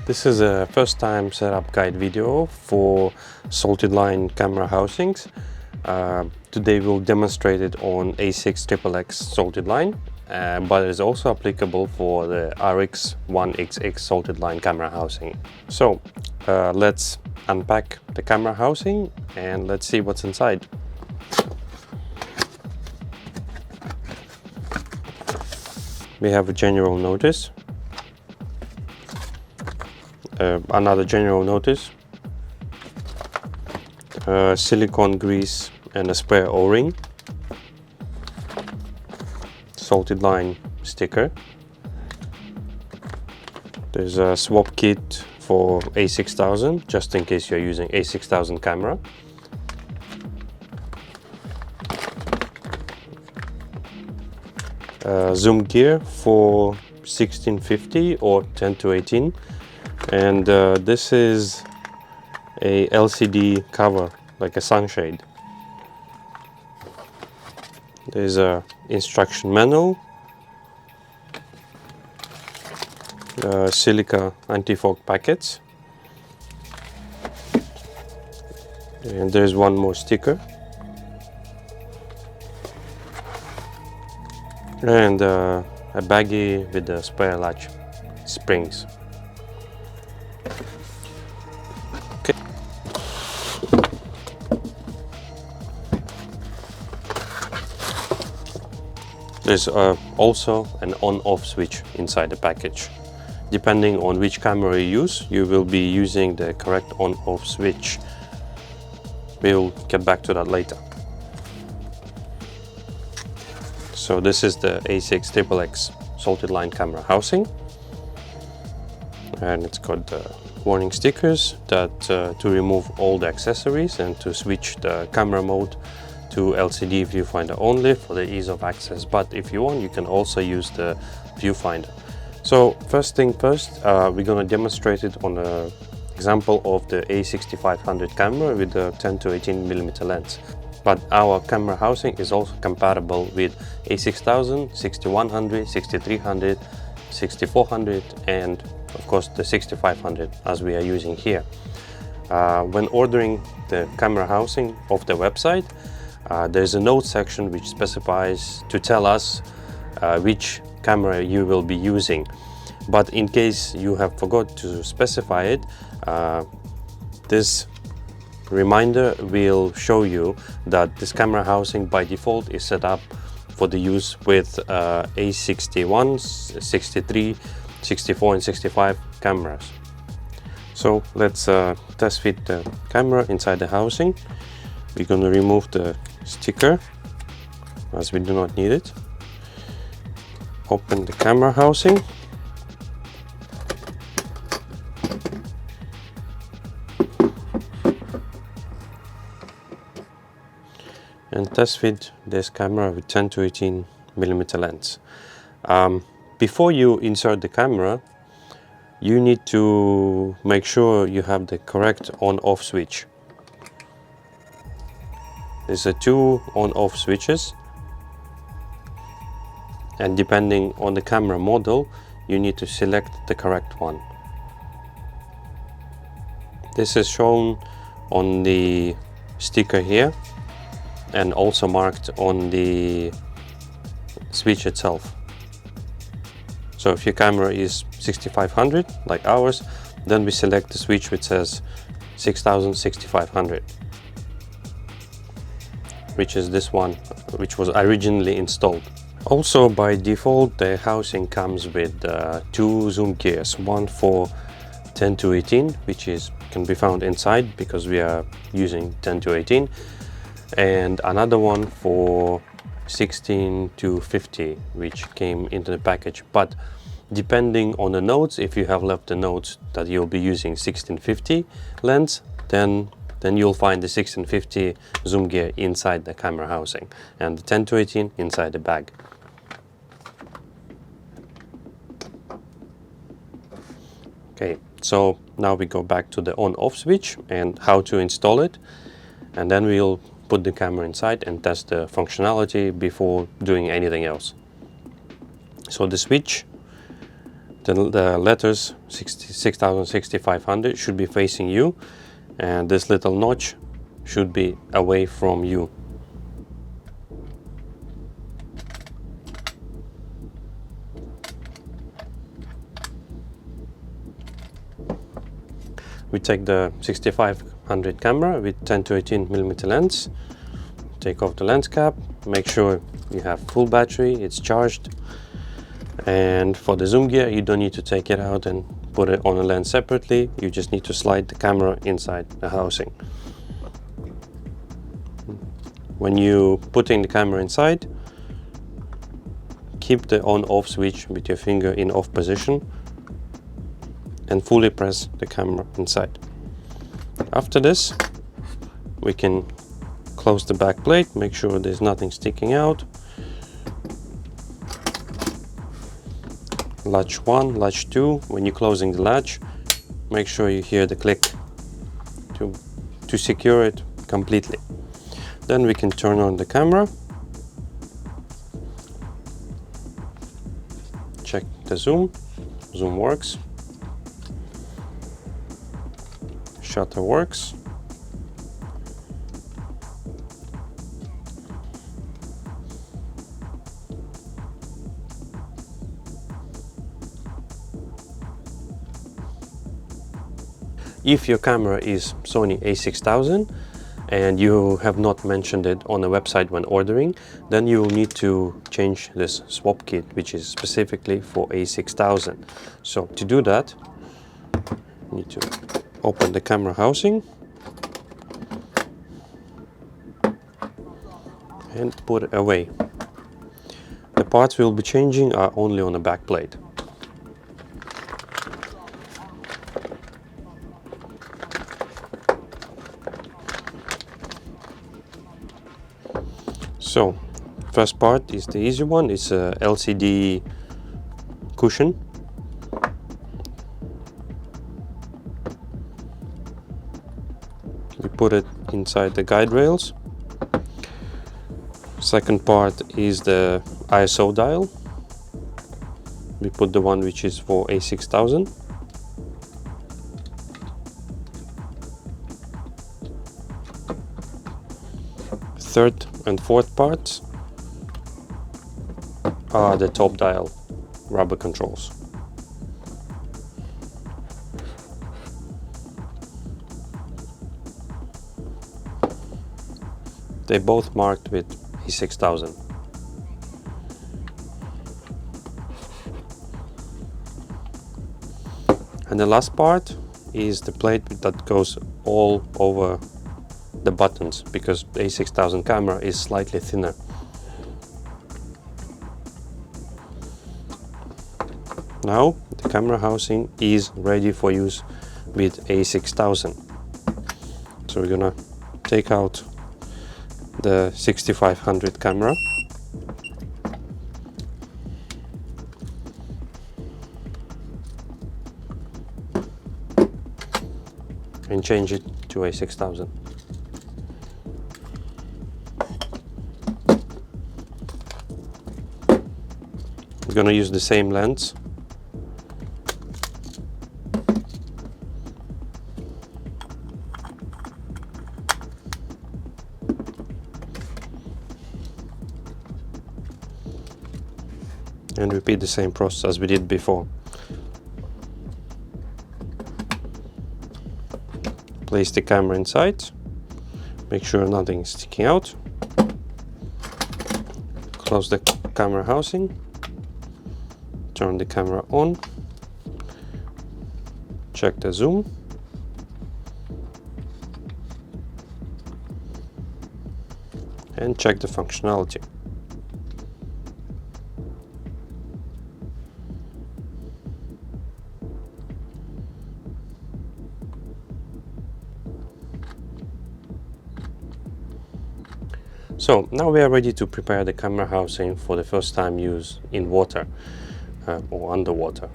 This is a first time setup guide video for Salted Line camera housings. Today we'll demonstrate it on A6 XXX Salted Line, but it is also applicable for the RX 1XX Salted Line camera housing. So let's unpack the camera housing and let's see what's inside. We have a general notice. Another general notice, silicone grease and a spare O-ring, Salted Line sticker. There's a swap kit for A6000, just in case you're using A6000 camera. Zoom gear for 1650 or 10-18. And this is a LCD cover, like a sunshade. There's a instruction manual, silica anti-fog packets, and there's one more sticker, and a baggie with the spare latch springs. There's also an on-off switch inside the package. Depending on which camera you use, you will be using the correct on-off switch. We'll get back to that later. So this is the A6 XXX Salted Line camera housing. And it's got the warning stickers that to remove all the accessories and to switch the camera mode to LCD viewfinder only for the ease of access, but if you want you can also use the viewfinder. So first thing first, we're going to demonstrate it on an example of the A6500 camera with the 10-18mm lens, but our camera housing is also compatible with A6000, 6100, 6300, 6400 and of course the 6500 as we are using here. When ordering the camera housing off the website, there's a note section which specifies to tell us which camera you will be using. But in case you have forgot to specify it, this reminder will show you that this camera housing by default is set up for the use with A61, 63, 64 and 65 cameras. So let's test fit the camera inside the housing. We're going to remove the sticker as we do not need it. Open the camera housing. And test fit this camera with 10-18mm lens. Before you insert the camera, you need to make sure you have the correct on-off switch. There's two on-off switches, and depending on the camera model, you need to select the correct one. This is shown on the sticker here and also marked on the switch itself. So if your camera is 6500 like ours, then we select the switch which says 6000, 6500. Which is this one, which was originally installed. Also by default the housing comes with two zoom gears, one for 10-18, which can be found inside because we are using 10-18, and another one for 16-50, which came into the package. But depending on the notes, if you have left the notes that you'll be using 1650 lens, then you'll find the 1650 zoom gear inside the camera housing and the 10-18 inside the bag. Okay, so now we go back to the on-off switch and how to install it, and then we'll put the camera inside and test the functionality before doing anything else. So the switch the letters 6000, 6500 should be facing you, and this little notch should be away from you. We take the 6500 camera with 10 to 18 millimeter lens, take off the lens cap, make sure you have full battery, it's charged. And for the zoom gear, you don't need to take it out and put it on a lens separately, you just need to slide the camera inside the housing. When you putting the camera inside, keep the on-off switch with your finger in off position and fully press the camera inside. After this, we can close the back plate, make sure there's nothing sticking out. Latch 1, latch 2, when you're closing the latch, make sure you hear the click to secure it completely. Then we can turn on the camera, check the zoom works, shutter works. If your camera is Sony a6000 and you have not mentioned it on the website when ordering, then you will need to change this swap kit, which is specifically for a6000. So to do that, you need to open the camera housing and put it away. The parts we'll be changing are only on the back plate. So, first part is the easy one. It's a LCD cushion. We put it inside the guide rails. Second part is the ISO dial. We put the one which is for a6000. Third and fourth parts are the top dial rubber controls. They both marked with a6000. And the last part is the plate that goes all over the buttons, because the a6000 camera is slightly thinner. Now the camera housing is ready for use with a6000. So we're gonna take out the 6500 camera. And change it to a6000. We're going to use the same lens. And repeat the same process as we did before. Place the camera inside, make sure nothing is sticking out. Close the camera housing, turn the camera on, check the zoom, and check the functionality. So now we are ready to prepare the camera housing for the first time use in water or underwater.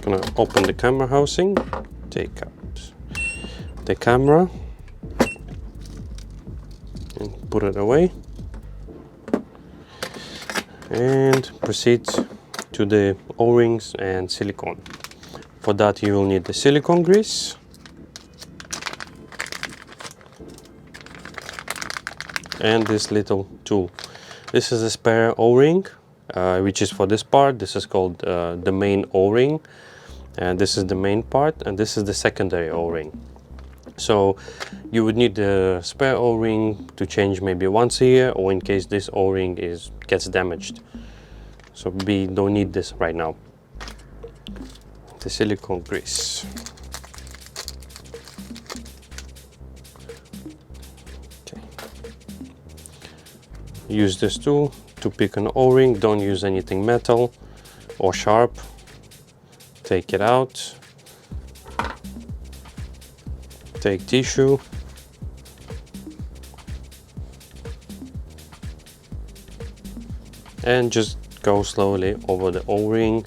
Gonna open the camera housing, take out the camera and put it away. and proceed to the O-rings and silicone. For that you will need the silicone grease, and this little tool. This is a spare O-ring, which is for this part. This is called the main O-ring, and this is the main part, and this is the secondary O-ring. So you would need the spare O-ring to change maybe once a year, or in case this O-ring gets damaged. So we don't need this right now. The silicone grease. Okay. Use this tool to pick an O-ring. Don't use anything metal or sharp. Take it out. Take tissue. And just go slowly over the O-ring.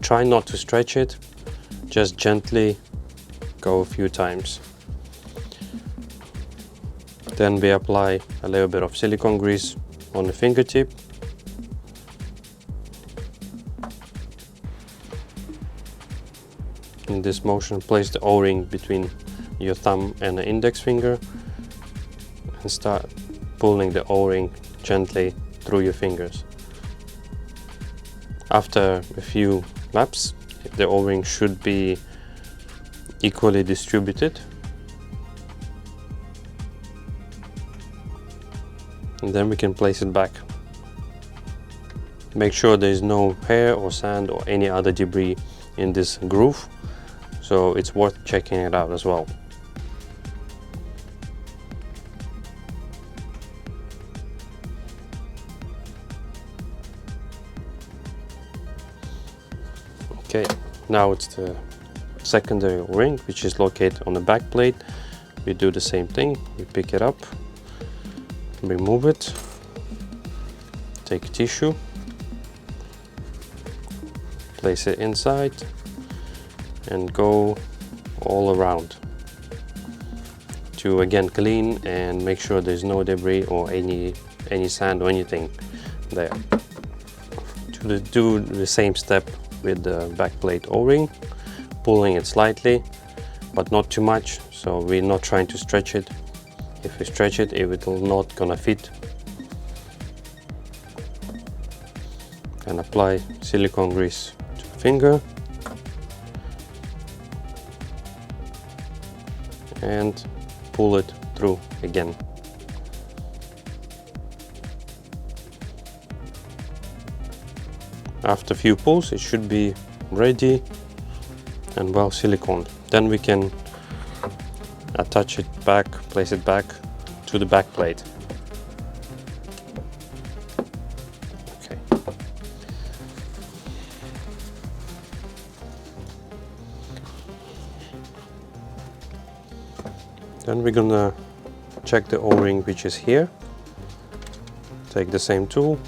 Try not to stretch it. Just gently go a few times. Then we apply a little bit of silicone grease on the fingertip. In this motion, place the O-ring between your thumb and the index finger and start pulling the O-ring gently through your fingers. After a few laps, the O-ring should be equally distributed. And then we can place it back. Make sure there is no hair or sand or any other debris in this groove, so it's worth checking it out as well. Okay, now it's the secondary O-ring, which is located on the back plate. We do the same thing. We pick it up, remove it, take tissue, place it inside, and go all around to again clean and make sure there's no debris or any sand or anything there. To do the same step with the back plate O-ring, pulling it slightly but not too much, so we're not trying to stretch it. If we stretch it, it will not gonna fit. And apply silicone grease to the finger and pull it through again. After a few pulls, it should be ready and well siliconed. Then we can attach it back, place it back to the back plate. Okay. Then we're gonna check the O-ring which is here. Take the same tool.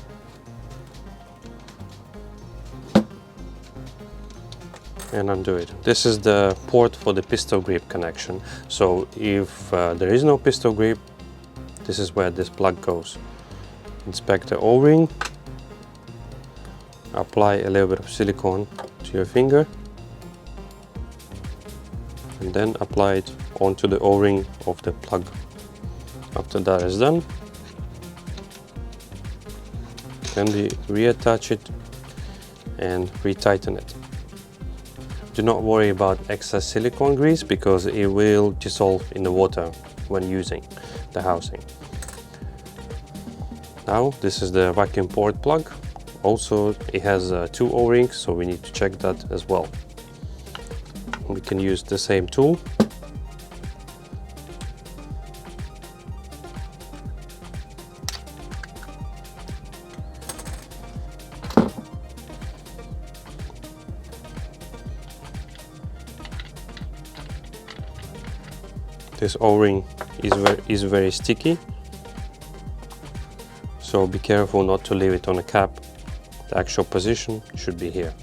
And undo it. This is the port for the pistol grip connection. So if there is no pistol grip, this is where this plug goes. Inspect the O-ring. Apply a little bit of silicone to your finger. And then apply it onto the O-ring of the plug. After that is done, then we reattach it and retighten it. Do not worry about excess silicone grease because it will dissolve in the water when using the housing. Now this is the vacuum port plug. Also it has 2 O-rings, so we need to check that as well. We can use the same tool. This O-ring is very sticky, so be careful not to leave it on a cap. The actual position should be here.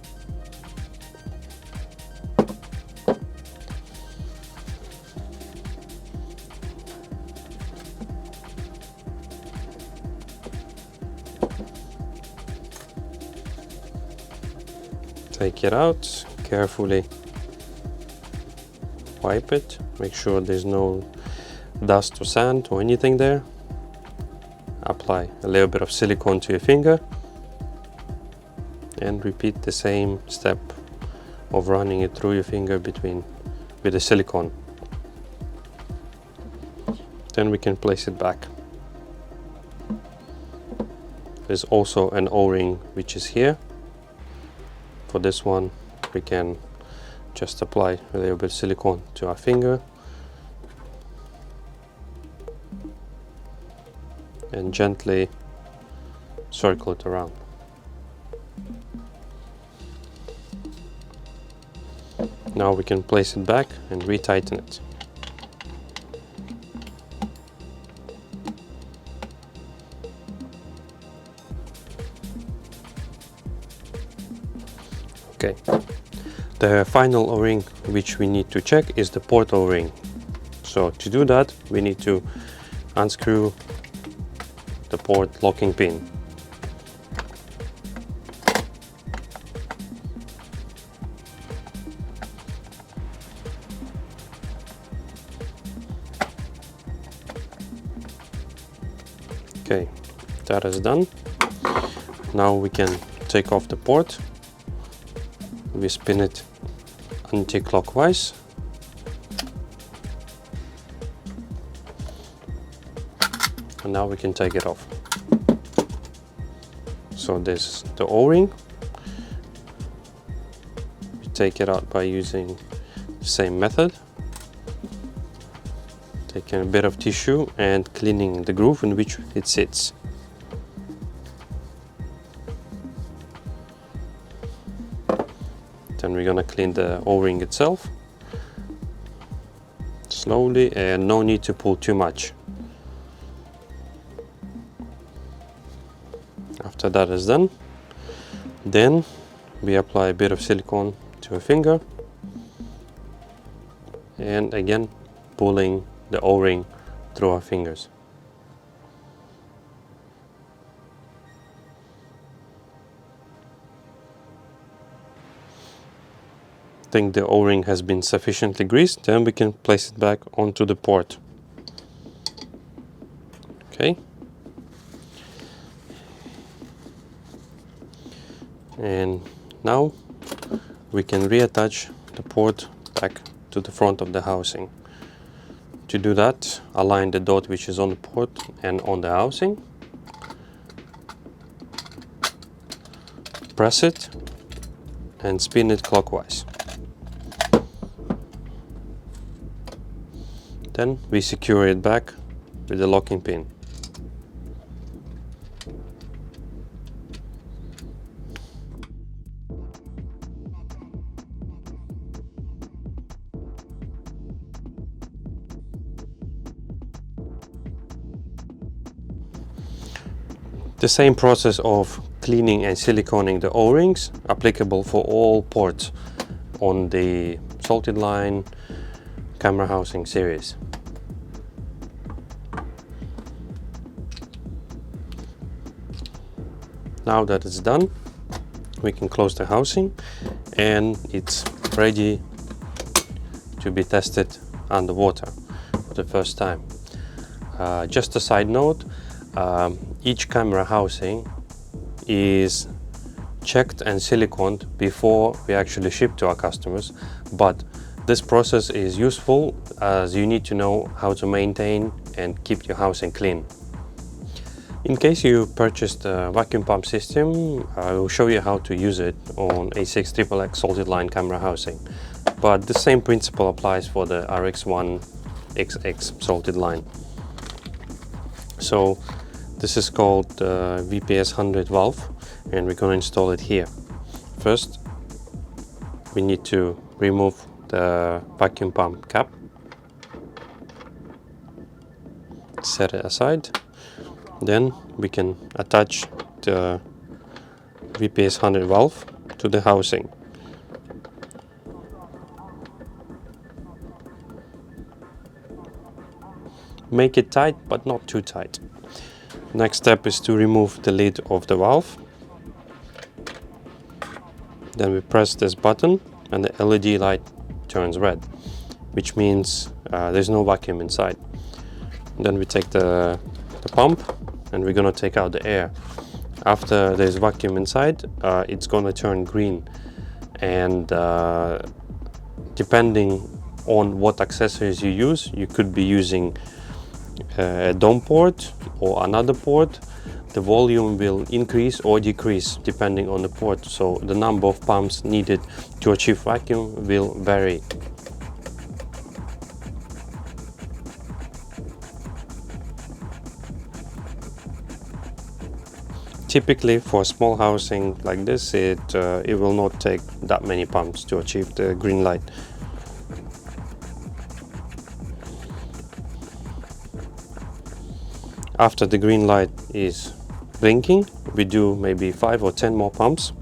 Take it out, carefully wipe it, make sure there's no dust or sand or anything there. Apply a little bit of silicone to your finger and repeat the same step of running it through your finger with the silicone. Then we can place it back. There's also an O-ring which is here. For this one we can just apply a little bit of silicone to our finger and gently circle it around. Now we can place it back and retighten it. Okay. The final O-ring which we need to check is the port O-ring. So to do that we need to unscrew the port locking pin. Okay, that is done. Now we can take off the port. We spin it anti-clockwise. And now we can take it off. So this is the O-ring. We take it out by using the same method. Taking a bit of tissue and cleaning the groove in which it sits. Then we're gonna clean the O-ring itself. Slowly, and no need to pull too much. After that is done, then we apply a bit of silicone to a finger and again pulling the O-ring through our fingers. Think the O-ring has been sufficiently greased, then we can place it back onto the port. Okay. And now we can reattach the port back to the front of the housing. To do that, align the dot which is on the port and on the housing. Press it and spin it clockwise. Then we secure it back with the locking pin. The same process of cleaning and siliconing the O-rings applicable for all ports on the Salted Line camera housing series. Now that it's done, we can close the housing and it's ready to be tested underwater for the first time. Just a side note, each camera housing is checked and siliconed before we actually ship to our customers, but this process is useful as you need to know how to maintain and keep your housing clean. In case you purchased a vacuum pump system, I will show you how to use it on A6XXX Salted Line camera housing. But the same principle applies for the RX1 XX Salted Line. So this is called the VPS 100 valve and we're going to install it here. First, we need to remove the vacuum pump cap. Set it aside. Then we can attach the VPS 100 valve to the housing. Make it tight, but not too tight. Next step is to remove the lid of the valve. Then we press this button and the LED light turns red, which means there's no vacuum inside. Then we take the pump and we're gonna take out the air. After there's vacuum inside, it's gonna turn green, and depending on what accessories you use, you could be using a DOM port or another port. The volume will increase or decrease depending on the port, so the number of pumps needed to achieve vacuum will vary. Typically for small housing like this, it will not take that many pumps to achieve the green light. After the green light is blinking, we do maybe 5 or 10 more pumps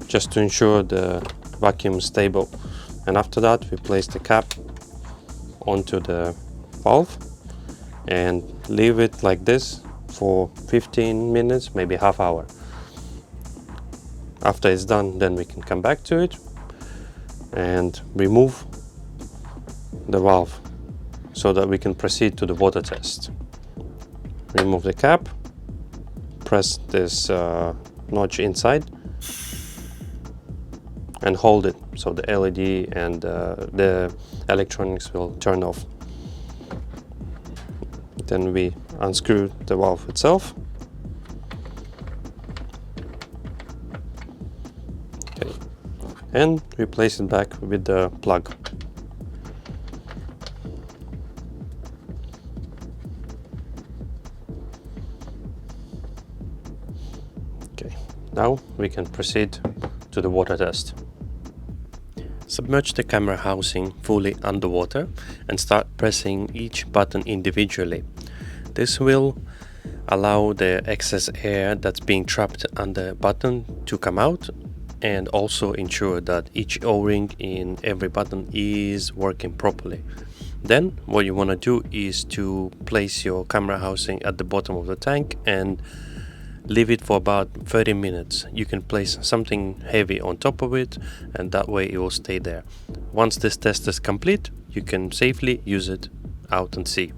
just to ensure the vacuum is stable. And after that we place the cap onto the valve and leave it like this for 15 minutes, maybe half hour. After it's done, then we can come back to it and remove the valve so that we can proceed to the water test. Remove the cap, press this notch inside and hold it so the LED and the electronics will turn off. Then we unscrew the valve itself. Okay. And replace it back with the plug. Okay, now we can proceed to the water test. Submerge the camera housing fully underwater and start pressing each button individually. This will allow the excess air that's being trapped under the button to come out, and also ensure that each O-ring in every button is working properly. Then what you want to do is to place your camera housing at the bottom of the tank and leave it for about 30 minutes. You can place something heavy on top of it, and that way it will stay there. Once this test is complete, you can safely use it out at sea.